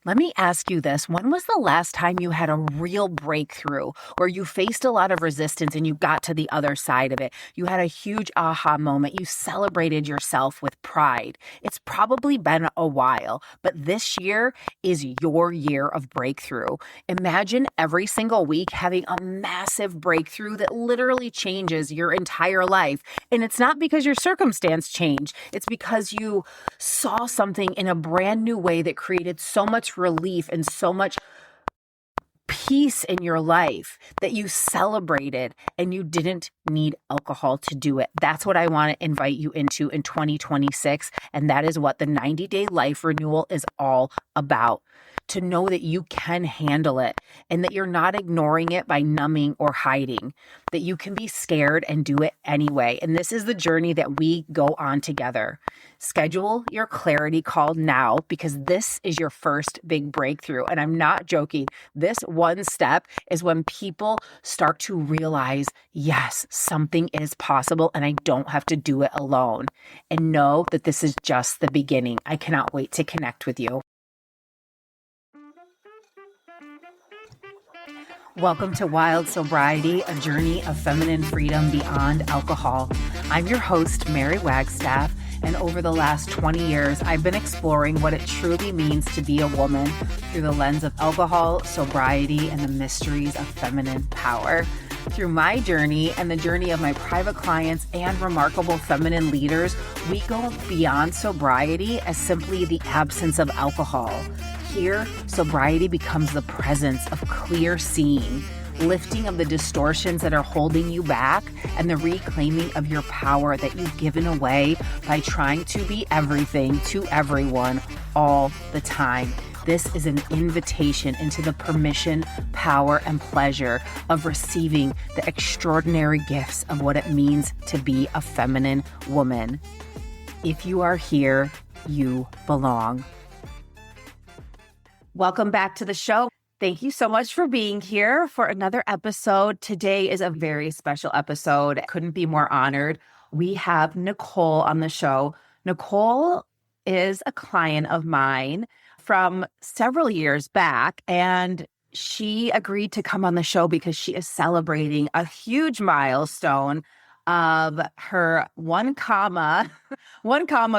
Let me ask you this. When was the last time you had a real breakthrough where you faced a lot of resistance and you got to the other side of it? You had a huge aha moment. You celebrated yourself with pride. It's probably been a while, but this year is your year of breakthrough. Imagine every single week having a massive breakthrough that literally changes your entire life. And it's not because your circumstance changed. It's because you saw something in a brand new way that created so much relief and so much peace in your life that you celebrated, and you didn't need alcohol to do it. That's what I want to invite you into in 2026. And that is what the 90-day life renewal is all about. To know that you can handle it and that you're not ignoring it by numbing or hiding, that you can be scared and do it anyway. And this is the journey that we go on together. Schedule your clarity call now, because this is your first big breakthrough. And I'm not joking. This one step is when people start to realize, yes, something is possible and I don't have to do it alone. And know that this is just the beginning. I cannot wait to connect with you. Welcome to Wild Sobriety, a journey of feminine freedom beyond alcohol. I'm your host, Mary Wagstaff, and over the last 20 years, I've been exploring what it truly means to be a woman through the lens of alcohol, sobriety, and the mysteries of feminine power. Through my journey and the journey of my private clients and remarkable feminine leaders, we go beyond sobriety as simply the absence of alcohol. Here, sobriety becomes the presence of clear seeing, lifting of the distortions that are holding you back, and the reclaiming of your power that you've given away by trying to be everything to everyone all the time. This is an invitation into the permission, power, and pleasure of receiving the extraordinary gifts of what it means to be a feminine woman. If you are here, you belong. Welcome back to the show. Thank you so much for being here for another episode. Today is a very special episode. Couldn't be more honored. We have Nicole on the show. Nicole is a client of mine from several years back, and she agreed to come on the show because she is celebrating a huge milestone of her one comma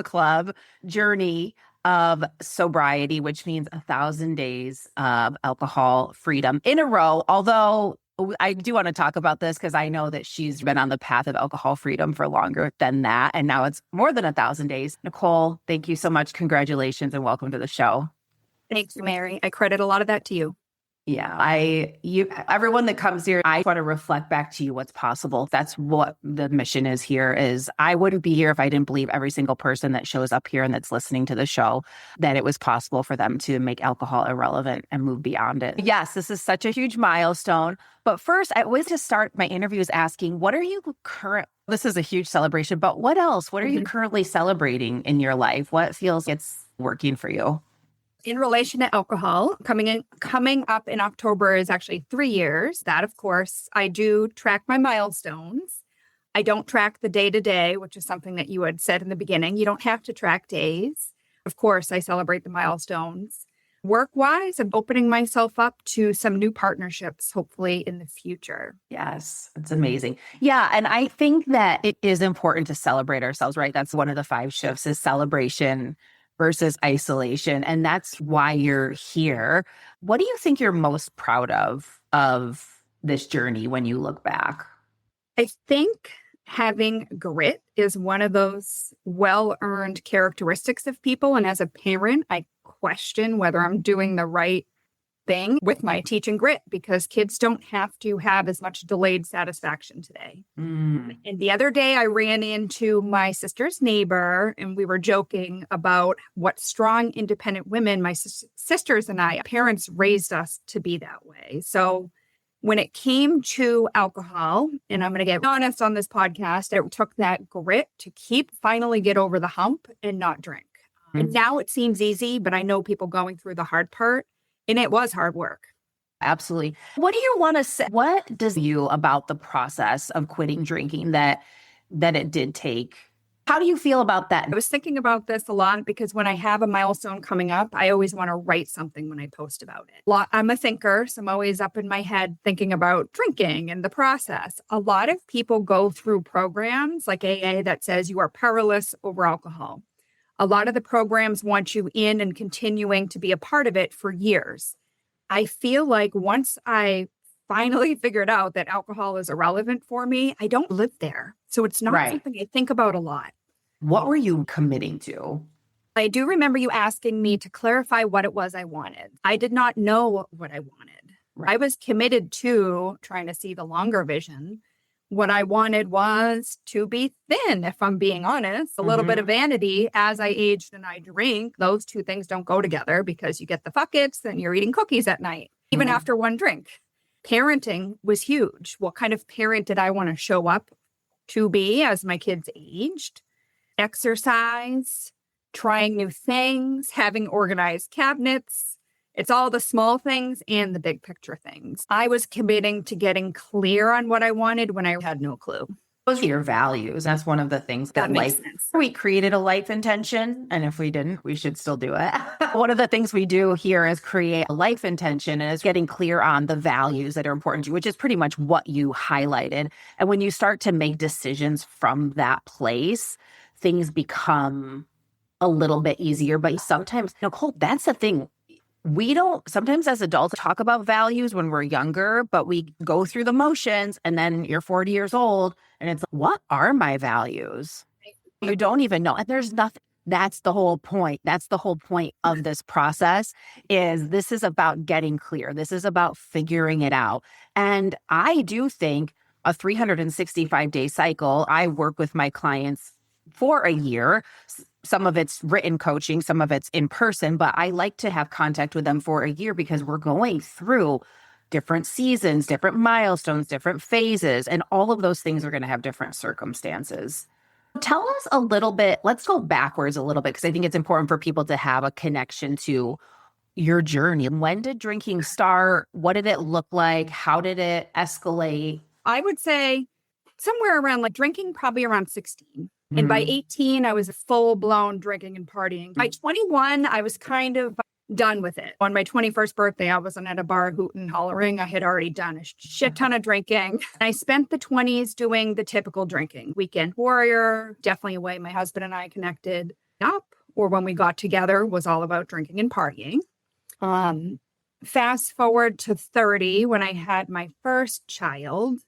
club journey of sobriety, which means 1,000 days of alcohol freedom in a row. Although I do want to talk about this because I know that she's been on the path of alcohol freedom for longer than that. And now it's more than 1,000 days. Nicole, thank you so much. Congratulations and welcome to the show. Thanks, Mary. I credit a lot of that to you. Yeah, everyone that comes here, I want to reflect back to you what's possible. That's what the mission is here. Is I wouldn't be here if I didn't believe every single person that shows up here and that's listening to the show, that it was possible for them to make alcohol irrelevant and move beyond it. Yes, this is such a huge milestone. But first, I always just start my interviews asking, this is a huge celebration, but what else? What are you currently celebrating in your life? What feels it's working for you? In relation to alcohol, coming up in October is actually 3 years. That, of course, I do track my milestones. I don't track the day-to-day, which is something that you had said in the beginning. You don't have to track days. Of course, I celebrate the milestones. Work-wise, I'm opening myself up to some new partnerships, hopefully in the future. Yes, it's amazing. Yeah, and I think that it is important to celebrate ourselves, right? That's one of the 5 shifts is celebration versus isolation. And that's why you're here. What do you think you're most proud of this journey when you look back? I think having grit is one of those well-earned characteristics of people. And as a parent, I question whether I'm doing the right thing with my teaching grit, because kids don't have to have as much delayed satisfaction today. And the other day I ran into my sister's neighbor and we were joking about what strong, independent women, my sisters and I, parents raised us to be that way. So when it came to alcohol, and I'm going to get honest on this podcast, it took that grit to finally get over the hump and not drink. And now it seems easy, but I know people going through the hard part. And it was hard work. Absolutely. What do you want to say? What does you about the process of quitting drinking that it did take How do you feel about that? I was thinking about this a lot because when I have a milestone coming up, I always want to write something when I post about it. I'm a thinker, so I'm always up in my head thinking about drinking and the process. A lot of people go through programs like AA that says you are powerless over alcohol. A lot of the programs want you in and continuing to be a part of it for years. I feel like once I finally figured out that alcohol is irrelevant for me, I don't live there. So it's not something I think about a lot. What were you committing to? I do remember you asking me to clarify what it was I wanted. I did not know what I wanted. I was committed to trying to see the longer vision. What I wanted was to be thin, if I'm being honest, a little bit of vanity as I aged and I drink. Those two things don't go together because you get the buckets and you're eating cookies at night, even after one drink. Parenting was huge. What kind of parent did I want to show up to be as my kids aged? Exercise, trying new things, having organized cabinets. It's all the small things and the big picture things. I was committing to getting clear on what I wanted when I had no clue. Those are your values. That's one of the things that makes sense. We created a life intention. And if we didn't, we should still do it. One of the things we do here is create a life intention and is getting clear on the values that are important to you, which is pretty much what you highlighted. And when you start to make decisions from that place, things become a little bit easier. But sometimes, Nicole, that's the thing. We don't sometimes as adults talk about values when we're younger, but we go through the motions and then you're 40 years old and it's, what are my values? You don't even know. And there's nothing. That's the whole point. That's the whole point of this process is this is about getting clear. This is about figuring it out. And I do think a 365-day cycle, I work with my clients for a year. Some of it's written coaching, some of it's in person, but I like to have contact with them for a year because we're going through different seasons, different milestones, different phases, and all of those things are going to have different circumstances. Tell us a little bit, let's go backwards a little bit, because I think it's important for people to have a connection to your journey. When did drinking start? What did it look like? How did it escalate? I would say somewhere around drinking, probably around 16. And by 18, I was full-blown drinking and partying. By 21, I was kind of done with it. On my 21st birthday, I wasn't at a bar hooting and hollering. I had already done a shit ton of drinking. I spent the 20s doing the typical drinking. Weekend warrior, definitely a way my husband and I connected up, or when we got together, was all about drinking and partying. Fast forward to 30, when I had my first child.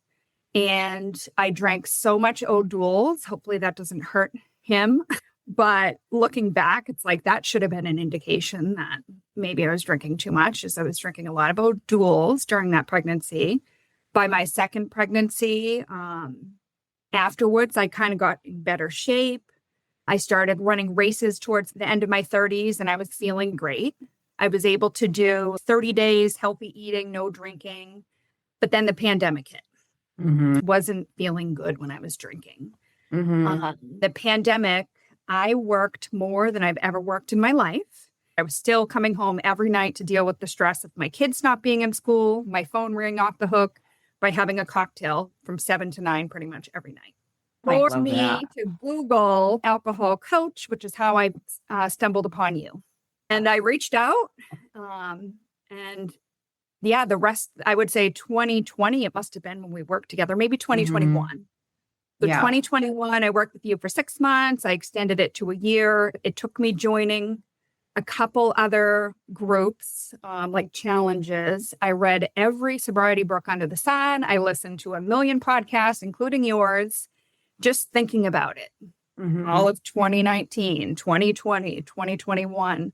And I drank so much O'Doul's. Hopefully that doesn't hurt him. But looking back, it's like that should have been an indication that maybe I was drinking too much, as I was drinking a lot of O'Doul's during that pregnancy. By my second pregnancy, afterwards, I kind of got in better shape. I started running races towards the end of my 30s, and I was feeling great. I was able to do 30 days healthy eating, no drinking. But then the pandemic hit. Wasn't feeling good when I was drinking. The pandemic, I worked more than I've ever worked in my life. I was still coming home every night to deal with the stress of my kids not being in school, my phone ringing off the hook by having a cocktail from 7 to 9 pretty much every night. Forced me to Google alcohol coach, which is how I stumbled upon you. And I reached out and yeah, the rest, I would say 2020, it must have been when we worked together, maybe 2021. So 2021, I worked with you for 6 months. I extended it to a year. It took me joining a couple other groups, like challenges. I read every sobriety book under the sun. I listened to a million podcasts, including yours, just thinking about it. All of 2019, 2020, 2021.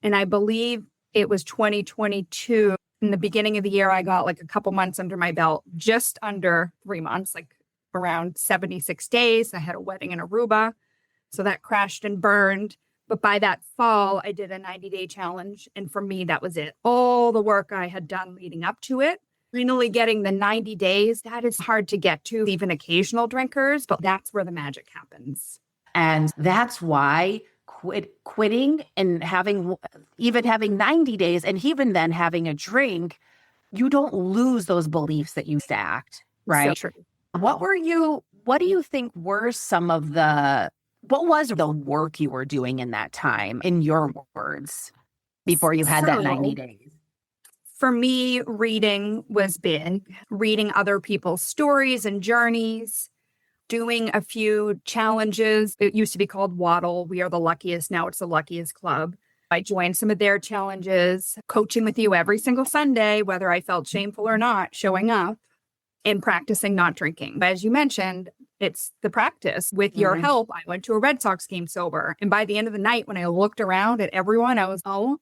And I believe it was 2022. In the beginning of the year, I got a couple months under my belt, just under 3 months, around 76 days. I had a wedding in Aruba. So that crashed and burned. But by that fall, I did a 90-day challenge. And for me, that was it. All the work I had done leading up to it, finally getting the 90 days, that is hard to get to, even occasional drinkers. But that's where the magic happens. And that's why quitting and having 90 days and even then having a drink, you don't lose those beliefs that you stacked, right? So true. What do you think were some of the What was the work you were doing in that time, in your words, before you had that 90 So days? for me, reading was big, reading other people's stories and journeys, doing a few challenges. It used to be called Waddle. We are the luckiest. Now it's the luckiest club. I joined some of their challenges, coaching with you every single Sunday, whether I felt shameful or not, showing up and practicing not drinking. But as you mentioned, it's the practice. With your help, I went to a Red Sox game sober. And by the end of the night, when I looked around at everyone, I was, oh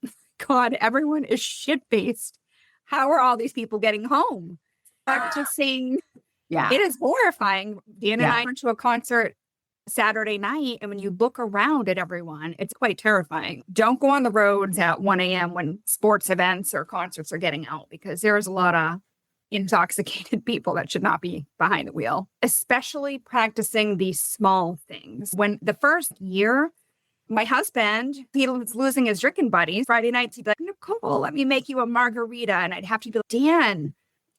God, everyone is shit-faced. How are all these people getting home? Practicing. Yeah. It is horrifying. Dan and Yeah. I went to a concert Saturday night, and when you look around at everyone, it's quite terrifying. Don't go on the roads at 1 a.m. when sports events or concerts are getting out, because there's a lot of intoxicated people that should not be behind the wheel, especially practicing these small things. When the first year, my husband, he was losing his drinking buddies. Friday nights, he'd be like, Nicole, let me make you a margarita. And I'd have to be like, Dan,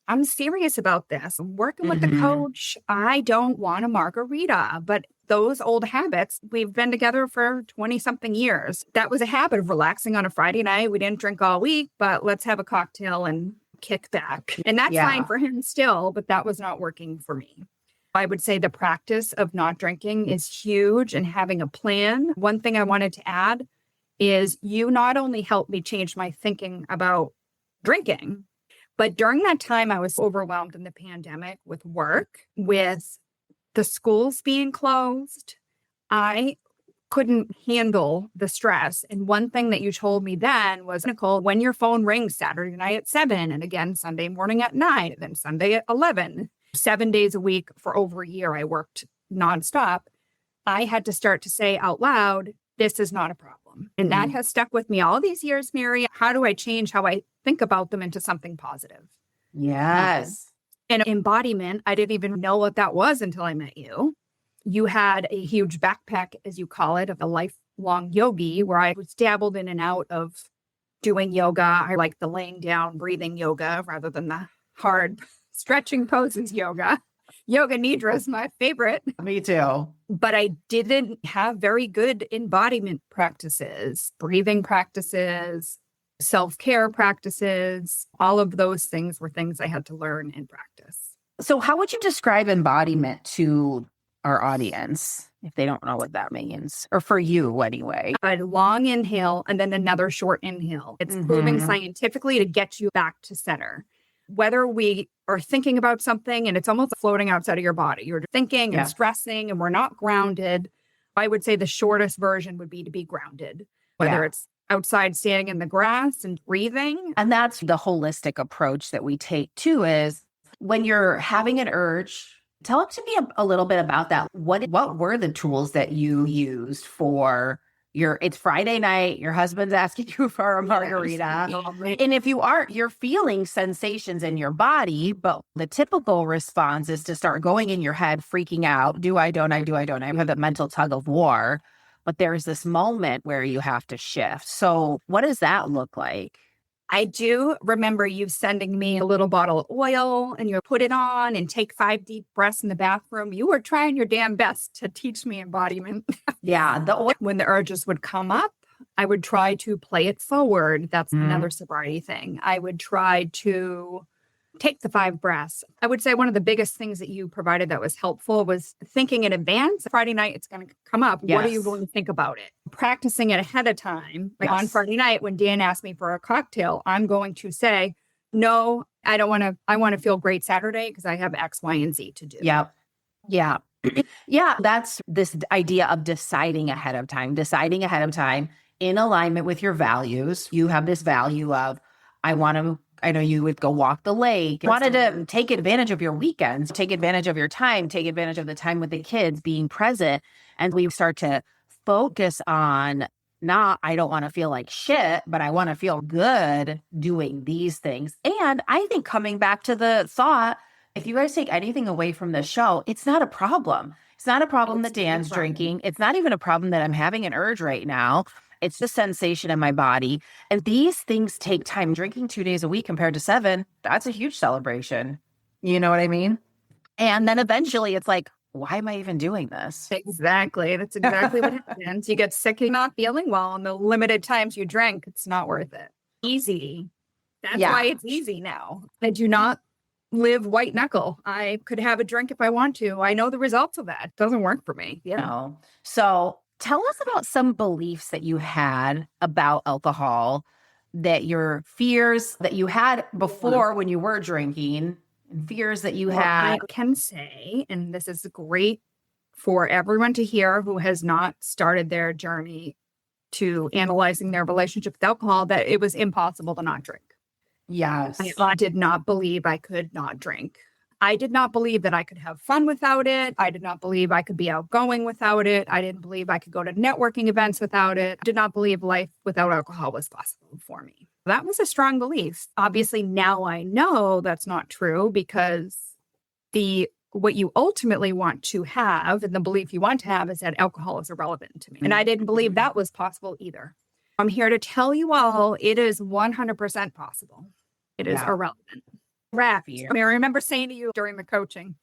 I'm serious about this. I'm working with the coach. I don't want a margarita. But those old habits, we've been together for 20 something years. That was a habit of relaxing on a Friday night. We didn't drink all week, but let's have a cocktail and kick back. And that's fine for him still, but that was not working for me. I would say the practice of not drinking is huge, and having a plan. One thing I wanted to add is you not only helped me change my thinking about drinking, but during that time, I was overwhelmed in the pandemic with work, with the schools being closed. I couldn't handle the stress. And one thing that you told me then was, Nicole, when your phone rings Saturday night at 7, and again, Sunday morning at 9, and then Sunday at 11, 7 days a week for over a year, I worked nonstop. I had to start to say out loud, this is not a problem. And that has stuck with me all these years, Mary. How do I change how I think about them into something positive? Yes. And embodiment, I didn't even know what that was until I met you. You had a huge backpack, as you call it, of a lifelong yogi, where I was dabbled in and out of doing yoga. I like the laying down, breathing yoga rather than the hard stretching poses yoga. Yoga Nidra is my favorite. Me too. But I didn't have very good embodiment practices, breathing practices, self-care practices. All of those things were things I had to learn and practice. So how would you describe embodiment to our audience if they don't know what that means? Or for you anyway. A long inhale and then another short inhale. It's proven scientifically to get you back to center. Whether we are thinking about something and it's almost floating outside of your body, you're thinking and stressing and we're not grounded. I would say the shortest version would be to be grounded, whether it's outside standing in the grass and breathing. And that's the holistic approach that we take too, is when you're having an urge, tell us to me a little bit about that. What were the tools that you used for it's Friday night, your husband's asking you for a margarita. And if you're feeling sensations in your body, but the typical response is to start going in your head, freaking out. Do I, don't I, do I, don't I? I have that mental tug of war, but there's this moment where you have to shift. So what does that look like? I do remember you sending me a little bottle of oil and you put it on and take 5 deep breaths in the bathroom. You were trying your damn best to teach me embodiment. Yeah. When the urges would come up, I would try to play it forward. That's another sobriety thing. I would try to take the 5 breaths. I would say one of the biggest things that you provided that was helpful was thinking in advance. Friday night, it's going to come up. What are you going to think about it? Practicing it ahead of time. Like on Friday night, when Dan asked me for a cocktail, I'm going to say, no, I don't want to. I want to feel great Saturday because I have X, Y, and Z to do. Yeah. Yeah. Yeah. That's this idea of deciding ahead of time in alignment with your values. You have this value of, I know you would go walk the lake. You wanted to take advantage of your weekends, take advantage of your time, take advantage of the time with the kids, being present. And we start to focus on not, I don't want to feel like shit, but I want to feel good doing these things. And I think coming back to the thought, if you guys take anything away from this show, it's not a problem. It's not a problem that Dan's drinking. It's not even a problem that I'm having an urge right now. It's the sensation in my body. And these things take time. Drinking 2 days a week compared to 7, that's a huge celebration. You know what I mean? And then eventually it's like, why am I even doing this? Exactly. That's exactly what happens. You get sick and not feeling well, and the limited times you drink, it's not worth it. Easy. That's why Yeah. it's easy now. I do not live white knuckle. I could have a drink if I want to. I know the results of that. It doesn't work for me. Yeah. No. So tell us about some beliefs that you had about alcohol, that your fears that you had before when you were drinking, and fears that you Well, had. I can say, and this is great for everyone to hear who has not started their journey to analyzing their relationship with alcohol, that it was impossible to not drink. Yes. I did not believe I could not drink. I did not believe that I could have fun without it. I did not believe I could be outgoing without it. I didn't believe I could go to networking events without it. I did not believe life without alcohol was possible for me. That was a strong belief. Obviously, now I know that's not true, because what you ultimately want to have and the belief you want to have is that alcohol is irrelevant to me. And I didn't believe that was possible either. I'm here to tell you all it is 100% possible. It is irrelevant. Wrapped. I mean, I remember saying to you during the coaching,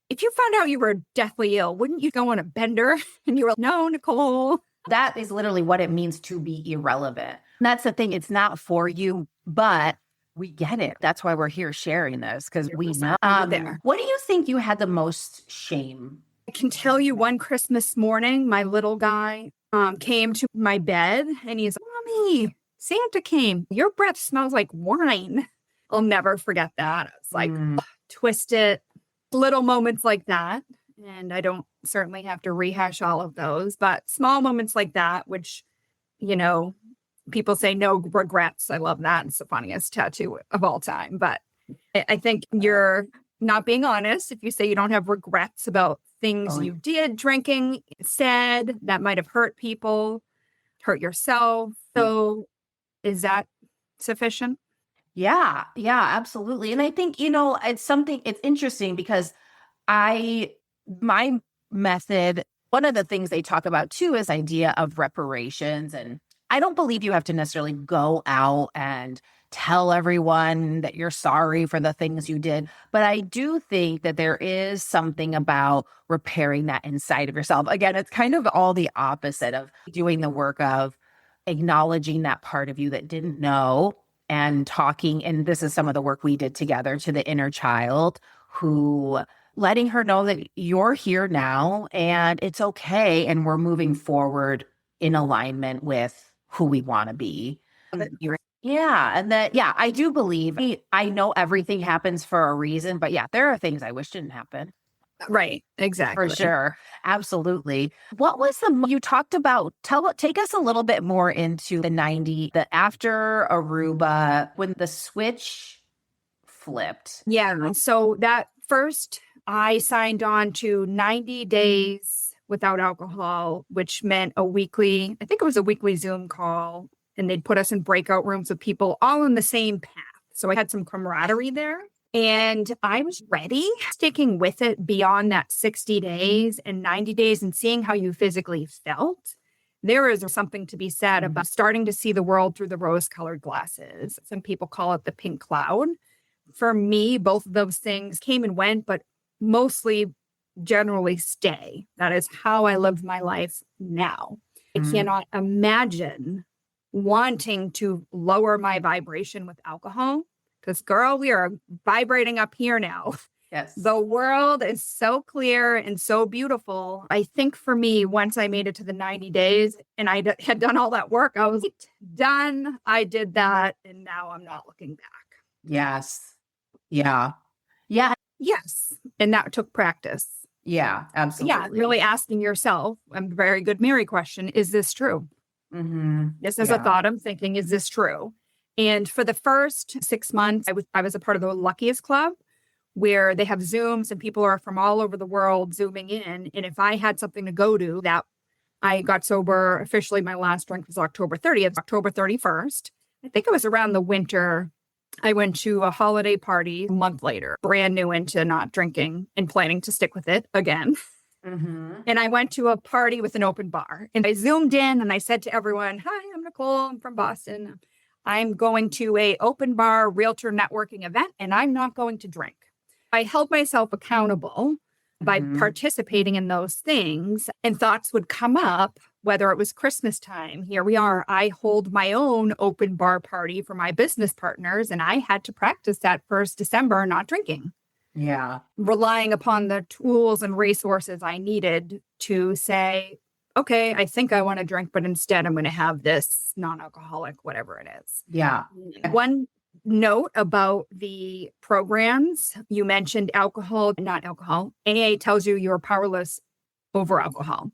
if you found out you were deathly ill, wouldn't you go on a bender? And you were like, no, Nicole. That is literally what it means to be irrelevant. That's the thing. It's not for you, but we get it. That's why we're here sharing this, because we know. What do you think you had the most shame? I can tell you, one Christmas morning, my little guy came to my bed and he's like, Mommy, Santa came. Your breath smells like wine. I'll never forget that. It's like, twist it. Little moments like that. And I don't certainly have to rehash all of those, but small moments like that, which, people say no regrets. I love that. It's the funniest tattoo of all time. But I think you're not being honest if you say you don't have regrets about things you did, drinking, said that might have hurt people, hurt yourself. So is that sufficient? Yeah, absolutely. And I think, it's interesting because my method, one of the things they talk about too is idea of reparations. And I don't believe you have to necessarily go out and tell everyone that you're sorry for the things you did. But I do think that there is something about repairing that inside of yourself. Again, it's kind of all the opposite of doing the work of acknowledging that part of you that didn't know and talking. And this is some of the work we did together to the inner child, who letting her know that you're here now and it's okay. And we're moving forward in alignment with who we want to be. And I do believe, I know everything happens for a reason, but there are things I wish didn't happen. Right. Exactly. For sure. Absolutely. What was you talked about, take us a little bit more into the after Aruba, when the switch flipped. Yeah. So that first, I signed on to 90 days without alcohol, which meant I think it was a weekly Zoom call, and they'd put us in breakout rooms with people all on the same path. So I had some camaraderie there. And I was ready, sticking with it beyond that 60 days and 90 days and seeing how you physically felt. There is something to be said about starting to see the world through the rose-colored glasses. Some people call it the pink cloud. For me, both of those things came and went, but mostly generally stay. That is how I live my life now. I cannot imagine wanting to lower my vibration with alcohol. Because, girl, we are vibrating up here now. Yes. The world is so clear and so beautiful. I think for me, once I made it to the 90 days and I had done all that work, I was done. I did that. And now I'm not looking back. Yes. Yeah. Yeah. Yes. And that took practice. Yeah, absolutely. Yeah. Really asking yourself a very good Mary question. Is this true? This is a thought I'm thinking. Is this true? And for the first 6 months, I was a part of the Luckiest Club, where they have Zooms and people are from all over the world Zooming in. And if I had something to go to, that I got sober officially, my last drink was October 30th, October 31st. I think it was around the winter. I went to a holiday party a month later, brand new into not drinking and planning to stick with it again. And I went to a party with an open bar. And I Zoomed in and I said to everyone, hi, I'm Nicole. I'm from Boston. I'm going to a open bar realtor networking event and I'm not going to drink. I held myself accountable by participating in those things, and thoughts would come up, whether it was Christmas time. Here we are. I hold my own open bar party for my business partners, and I had to practice that first December, not drinking. Yeah. Relying upon the tools and resources I needed to say, okay, I think I want to drink, but instead I'm going to have this non-alcoholic, whatever it is. Yeah. One note about the programs, you mentioned alcohol, not alcohol. AA tells you you're powerless over alcohol.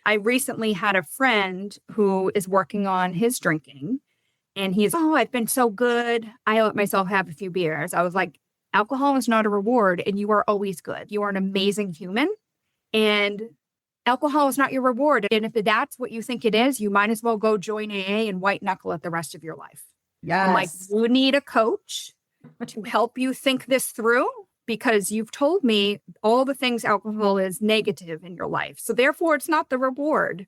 I recently had a friend who is working on his drinking, and he's, I've been so good. I let myself have a few beers. I was like, alcohol is not a reward, and you are always good. You are an amazing human, and alcohol is not your reward. And if that's what you think it is, you might as well go join AA and white knuckle it the rest of your life. Yes. I'm like, you need a coach to help you think this through, because you've told me all the things alcohol is negative in your life. So therefore, it's not the reward.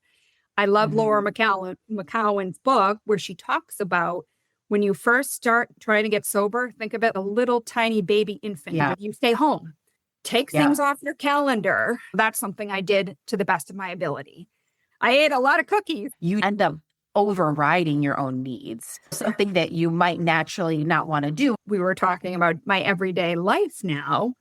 I love Laura McCowan's book, where she talks about when you first start trying to get sober, think about a little tiny baby infant. Yeah. You stay home, take things off your calendar. That's something I did to the best of my ability. I ate a lot of cookies. You end up overriding your own needs, something that you might naturally not want to do. We were talking about my everyday life now,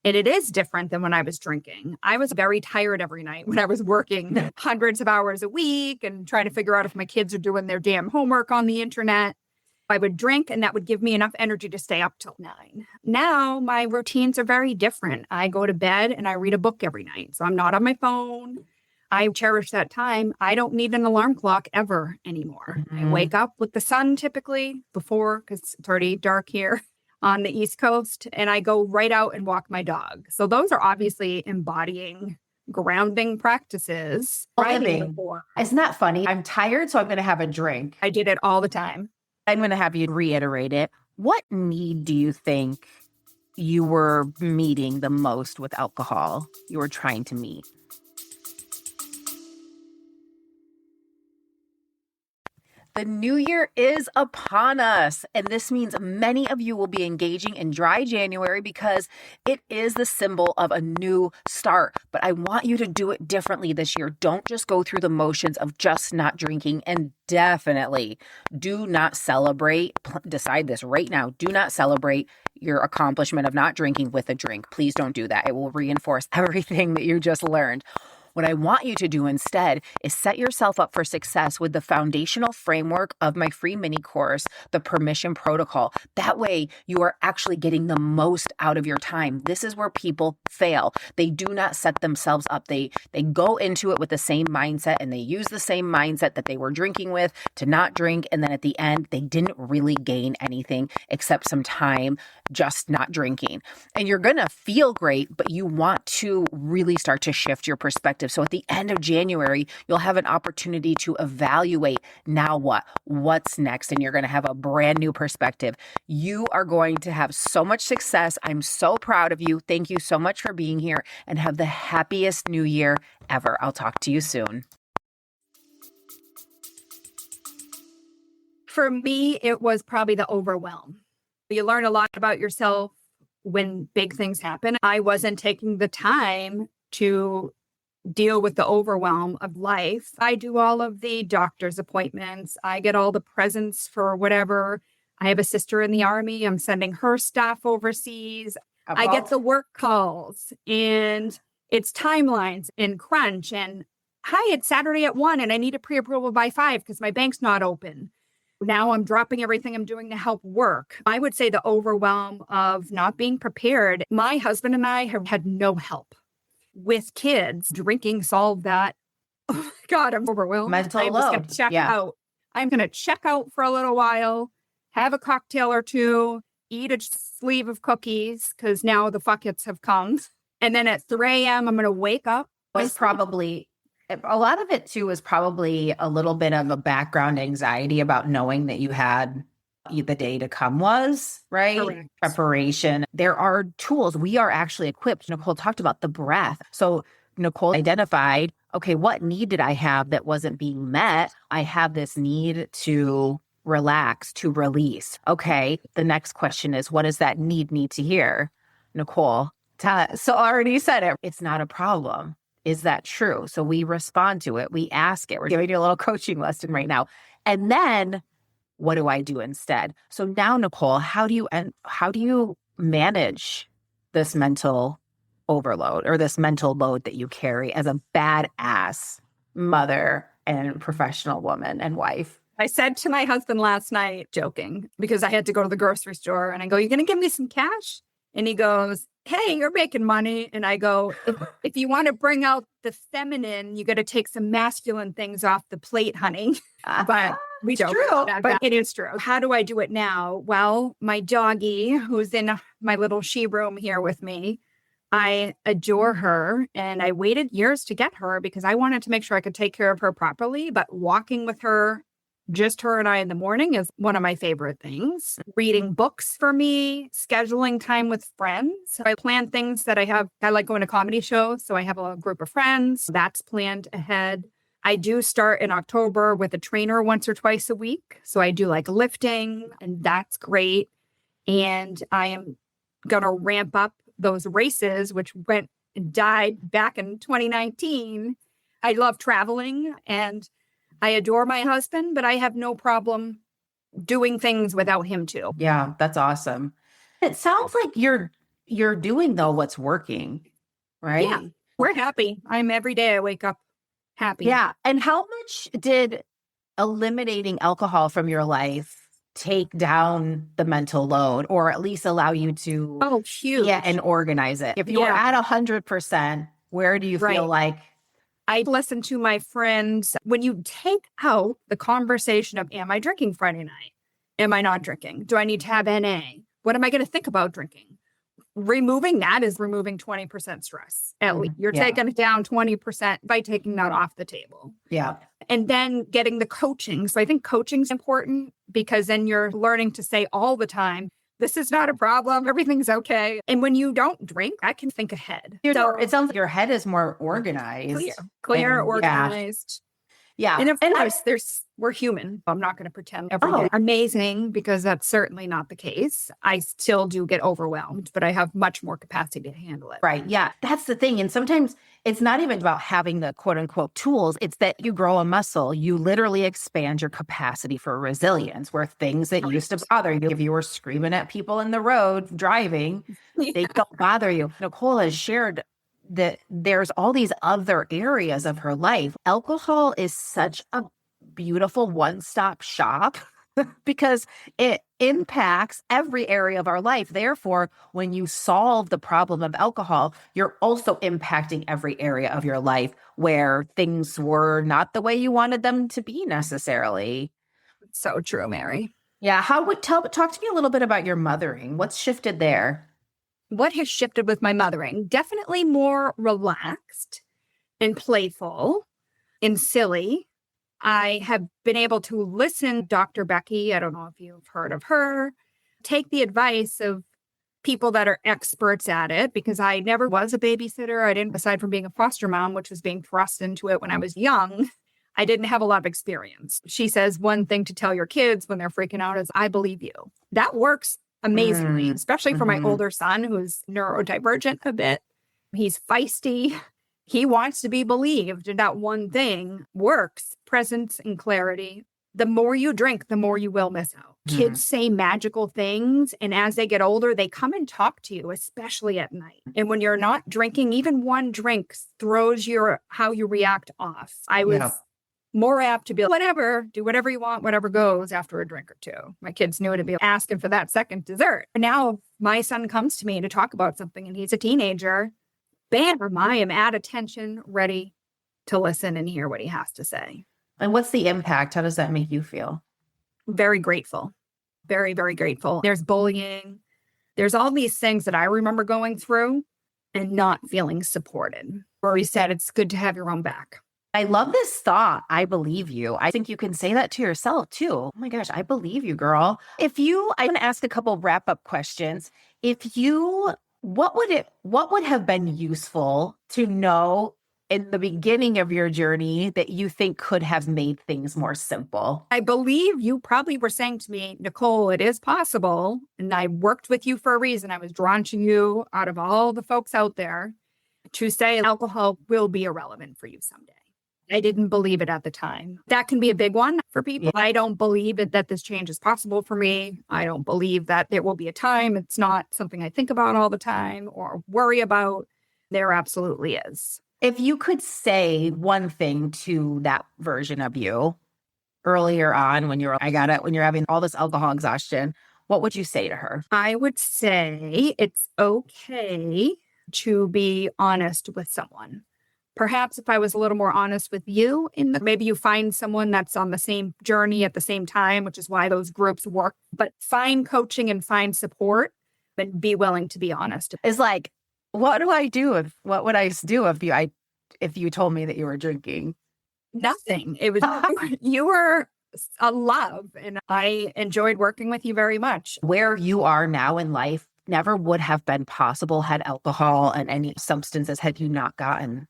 and it is different than when I was drinking. I was very tired every night when I was working hundreds of hours a week and trying to figure out if my kids are doing their damn homework on the internet. I would drink, and that would give me enough energy to stay up till 9. Now my routines are very different. I go to bed and I read a book every night. So I'm not on my phone. I cherish that time. I don't need an alarm clock ever anymore. I wake up with the sun typically before, because it's already dark here on the East Coast, and I go right out and walk my dog. So those are obviously embodying grounding practices. Isn't that funny? I'm tired, so I'm going to have a drink. I did it all the time. I'm going to have you reiterate it. What need do you think you were meeting the most with alcohol? You were trying to meet? The new year is upon us, and this means many of you will be engaging in dry January because it is the symbol of a new start. But I want you to do it differently this year. Don't just go through the motions of just not drinking, and definitely do not celebrate. Decide this right now. Do not celebrate your accomplishment of not drinking with a drink. Please don't do that. It will reinforce everything that you just learned. What I want you to do instead is set yourself up for success with the foundational framework of my free mini course, the Permission Protocol. That way, you are actually getting the most out of your time. This is where people fail. They do not set themselves up. They go into it with the same mindset, and they use the same mindset that they were drinking with to not drink. And then at the end, they didn't really gain anything except some time just not drinking. And you're going to feel great, but you want to really start to shift your perspective. So at the end of January, you'll have an opportunity to evaluate now what's next, and you're going to have a brand new perspective. You are going to have so much success. I'm so proud of you. Thank you so much for being here, and have the happiest new year ever. I'll talk to you soon. For me, it was probably the overwhelm. You learn a lot about yourself when big things happen. I wasn't taking the time to deal with the overwhelm of life. I do all of the doctor's appointments. I get all the presents for whatever. I have a sister in the Army. I'm sending her stuff overseas. I get the work calls, and it's timelines and crunch. And hi, it's Saturday at 1 and I need a pre-approval by 5 because my bank's not open. Now I'm dropping everything I'm doing to help work. I would say the overwhelm of not being prepared. My husband and I have had no help with kids. Drinking solved that. Oh my God, I'm overwhelmed. Mental I'm load. just going to check out. I'm going to check out for a little while, have a cocktail or two, eat a sleeve of cookies because now the fuckets have come. And then at 3 a.m., I'm going to wake up. Was probably a lot of it too was probably a little bit of a background anxiety about knowing that you had the day to come was, right? Correct. Preparation. There are tools. We are actually equipped. Nicole talked about the breath. So Nicole identified, okay, what need did I have that wasn't being met? I have this need to relax, to release. Okay. The next question is, what does that need to hear? Nicole, So I already said it. It's not a problem. Is that true? So we respond to it. We ask it. We're giving you a little coaching lesson right now. And then what do I do instead? So now, Nicole, how do you manage this mental overload or this mental load that you carry as a badass mother and professional woman and wife? I said to my husband last night, joking, because I had to go to the grocery store, and I go, "You going to give me some cash?" And he goes, "Hey, you're making money." And I go, if you want to bring out the feminine, you got to take some masculine things off the plate, honey. But we joke about that, but it is true. How do I do it now? Well, my doggie, who's in my little she room here with me, I adore her, and I waited years to get her because I wanted to make sure I could take care of her properly. But walking with her, just her and I in the morning, is one of my favorite things. Reading books for me, scheduling time with friends. I plan things that I like going to comedy shows. So I have a group of friends that's planned ahead. I do start in October with a trainer once or twice a week. So I do like lifting, and that's great. And I am going to ramp up those races, which went and died back in 2019. I love traveling, and I adore my husband, but I have no problem doing things without him too. Yeah, that's awesome. It sounds like you're doing though what's working, right? Yeah, we're happy. Every day I wake up happy. Yeah. And how much did eliminating alcohol from your life take down the mental load, or at least allow you to huge. And organize it? If you were at 100%, where do you feel like? I listen to my friends. When you take out the conversation of, am I drinking Friday night? Am I not drinking? Do I need to have NA? What am I going to think about drinking? Removing that is removing 20% stress. At least you're taking it down 20% by taking that off the table. Yeah. And then getting the coaching. So I think coaching is important because then you're learning to say all the time, this is not a problem. Everything's okay. And when you don't drink, I can think ahead. So it sounds like your head is more organized. Clear, organized. Yeah. And of course, we're human. I'm not going to pretend every day amazing, because that's certainly not the case. I still do get overwhelmed, but I have much more capacity to handle it. Right. Yeah. That's the thing. And sometimes it's not even about having the quote unquote tools. It's that you grow a muscle. You literally expand your capacity for resilience, where things that used to bother you, if you were screaming at people in the road driving, they don't bother you. Nicole has shared that there's all these other areas of her life. Alcohol is such a beautiful one-stop shop because it impacts every area of our life. Therefore, when you solve the problem of alcohol, you're also impacting every area of your life where things were not the way you wanted them to be necessarily. So true, Mary. Yeah. Talk to me a little bit about your mothering. What's shifted there? What has shifted with my mothering? Definitely more relaxed and playful and silly. I have been able to listen, Dr. Becky, I don't know if you've heard of her, take the advice of people that are experts at it, because I never was a babysitter. I didn't, aside from being a foster mom, which was being thrust into it when I was young, I didn't have a lot of experience. She says one thing to tell your kids when they're freaking out is, I believe you. That works amazingly, especially for my older son, who's neurodivergent a bit. He's feisty. He wants to be believed. And that one thing works. Presence and clarity. The more you drink, the more you will miss out. Kids say magical things. And as they get older, they come and talk to you, especially at night. And when you're not drinking, even one drink throws how you react off. I was more apt to be whatever, do whatever you want, whatever goes after a drink or two. My kids knew to be asking for that second dessert. Now my son comes to me to talk about something and he's a teenager. Bam, I am at attention, ready to listen and hear what he has to say. And what's the impact? How does that make you feel? Very grateful. Very, very grateful. There's bullying. There's all these things that I remember going through and not feeling supported. Where he said, it's good to have your own back. I love this thought. I believe you. I think you can say that to yourself too. Oh my gosh, I believe you, girl. I'm going to ask a couple wrap-up questions. What would have been useful to know in the beginning of your journey that you think could have made things more simple? I believe you probably were saying to me, Nicole, it is possible. And I worked with you for a reason. I was drawn to you out of all the folks out there to say alcohol will be irrelevant for you someday. I didn't believe it at the time. That can be a big one for people. Yeah. I don't believe that this change is possible for me. I don't believe that there will be a time. It's not something I think about all the time or worry about. There absolutely is. If you could say one thing to that version of you earlier on when you're having all this alcohol exhaustion, what would you say to her? I would say it's okay to be honest with someone. Perhaps if I was a little more honest with you, maybe you find someone that's on the same journey at the same time, which is why those groups work. But find coaching and find support and be willing to be honest. It's like, what would I do if you told me that you were drinking? Nothing. It was you were a love, and I enjoyed working with you very much. Where you are now in life never would have been possible had alcohol and any substances had you not gotten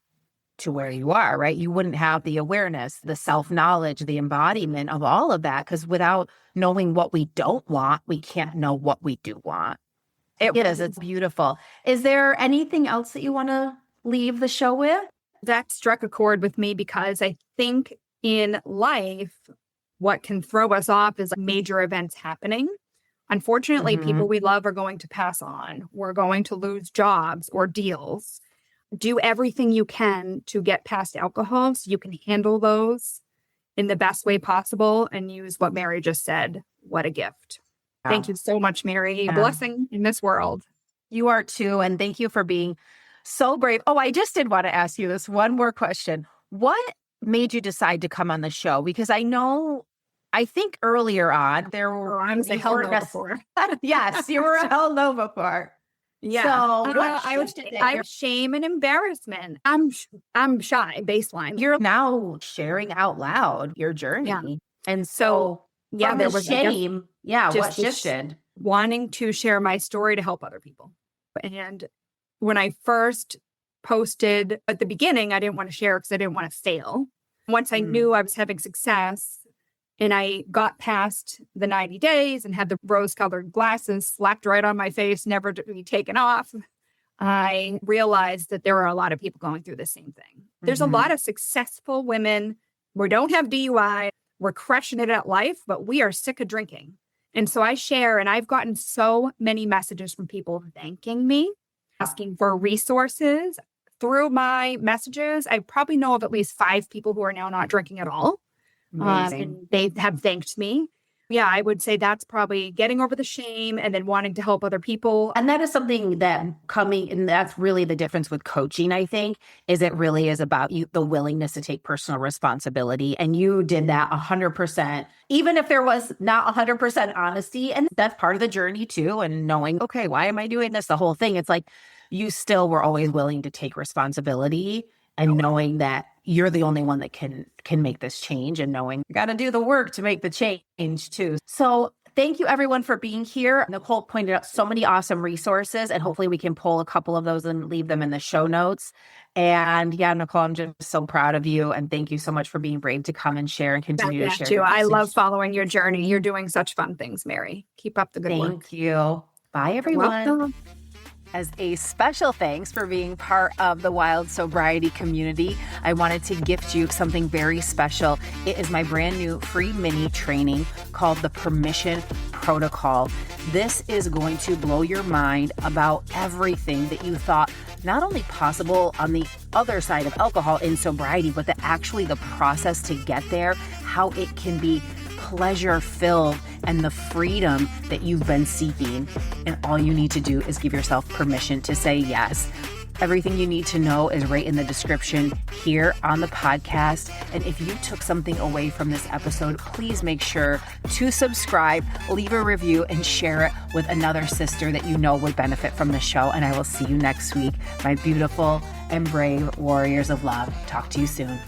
to where you are, right? You wouldn't have the awareness, the self-knowledge, the embodiment of all of that, because without knowing what we don't want, we can't know what we do want. It's beautiful. Is there anything else that you want to leave the show with? That struck a chord with me because I think in life, what can throw us off is major events happening. Unfortunately, people we love are going to pass on. We're going to lose jobs or deals. Do everything you can to get past alcohol so you can handle those in the best way possible and use what Mary just said. What a gift. Wow. Thank you so much, Mary. A blessing in this world. You are too. And thank you for being so brave. Oh, I just did want to ask you this one more question. What made you decide to come on the show? Because I think earlier on there were... I was a hell no before. Yes, you were a hell no before. Yeah. So I was shame and embarrassment. I'm shy, baseline. You're now sharing out loud your journey. Yeah. And so there was shame. What shifted? Wanting to share my story to help other people. And when I first posted at the beginning, I didn't want to share because I didn't want to fail. Once I knew I was having success and I got past the 90 days and had the rose-colored glasses slapped right on my face, never to be taken off, I realized that there are a lot of people going through the same thing. There's a lot of successful women. We don't have DUI. We're crushing it at life, but we are sick of drinking. And so I share, and I've gotten so many messages from people thanking me, asking for resources. Through my messages, I probably know of at least 5 people who are now not drinking at all. And they have thanked me. Yeah, I would say that's probably getting over the shame and then wanting to help other people. And that is something and that's really the difference with coaching, I think, is it really is about the willingness to take personal responsibility. And you did that 100%, even if there was not 100% honesty. And that's part of the journey too. And knowing, okay, why am I doing this? The whole thing. It's like you still were always willing to take responsibility and knowing that you're the only one that can make this change and knowing you got to do the work to make the change too. So thank you everyone for being here. Nicole pointed out so many awesome resources and hopefully we can pull a couple of those and leave them in the show notes. And yeah, Nicole, I'm just so proud of you. And thank you so much for being brave to come and share and continue to share. Too. I love following your journey. You're doing such fun things, Mary. Keep up the good work. Thank you. Bye everyone. Welcome. As a special thanks for being part of the Wild Sobriety community, I wanted to gift you something very special. It is my brand new free mini training called the Permission Protocol. This is going to blow your mind about everything that you thought not only possible on the other side of alcohol in sobriety, but actually the process to get there, how it can be pleasure-filled and the freedom that you've been seeking. And all you need to do is give yourself permission to say yes. Everything you need to know is right in the description here on the podcast. And if you took something away from this episode, please make sure to subscribe, leave a review, and share it with another sister that you know would benefit from the show. And I will see you next week, my beautiful and brave warriors of love. Talk to you soon.